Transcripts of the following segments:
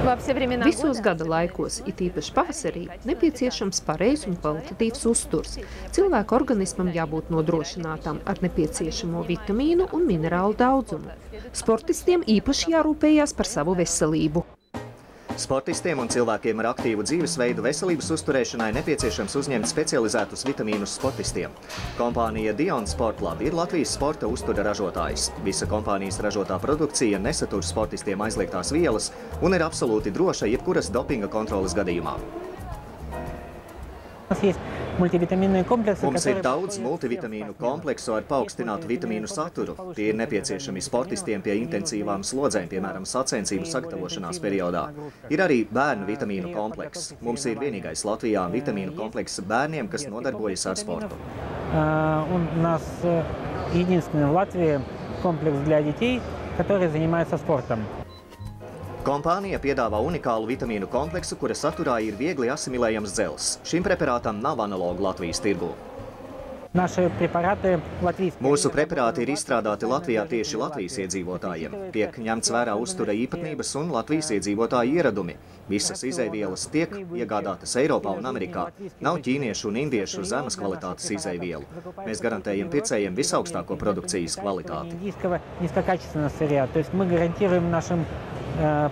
Visos gada laikos, it īpaši pavasarī, nepieciešams pareizs un kvalitatīvs uzturs. Cilvēka organismam jābūt nodrošinātam ar nepieciešamo vitamīnu un minerālu daudzumu. Sportistiem īpaši jārūpējās par savu veselību. Sportistiem un cilvēkiem ar aktīvu dzīvesveidu veselības uzturēšanai nepieciešams uzņemt specializētus vitamīnus sportistiem. Kompānija Dion Sportlab ir Latvijas sporta uztura ražotājs. Visa kompānijas ražotā produkcija nesatur sportistiem aizliegtās vielas un ir absolūti droša jebkuras dopinga kontroles gadījumā. Mums ir daudz multivitamīnu kompleksu ar paaugstinātu vitamīnu saturu. Tie ir nepieciešami sportistiem pie intensīvām slodzēm, piemēram, sacensību sagatavošanās periodā. Ir arī bērnu vitamīnu komplekss. Mums ir vienīgais Latvijā vitamīnu komplekss bērniem, kas nodarbojas ar sportu. У нас единственный в Латвии комплекс для детей, который занимается спортом. Kompānija piedāvā unikālu vitamīnu kompleksu, kura saturā ir viegli asimilējams dzels. Šim preparātam nav analogu Latvijas tirgū. Mūsu preparāti ir izstrādāti Latvijā tieši Latvijas iedzīvotājiem. Tiek ņemts vērā uztura īpatnības un Latvijas iedzīvotāju ieradumi. Visas izeivielas tiek iegādātas Eiropā un Amerikā. Nav ķīniešu un indiešu zemes kvalitātes izeivielu. Mēs garantējam pircējiem visaugstāko produkcijas kvalitāti.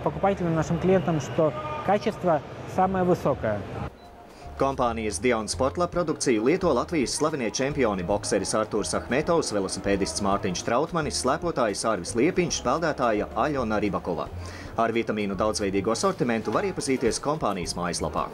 Покупателям, нашим клиентам, что качество самое высокое. Kompānijas Dion Sportlab produkciju lieto Latvijas slavenie čempioni bokseris Artūrs Ahmetovs, velosipēdists Mārtiņš Trautmanis, slēpotājs Arvis Liepiņš, peldētāja Aļona Ribakova. Ar vitamīnu daudzveidīgo sortimentu var iepazīties kompānijas mājaslapā.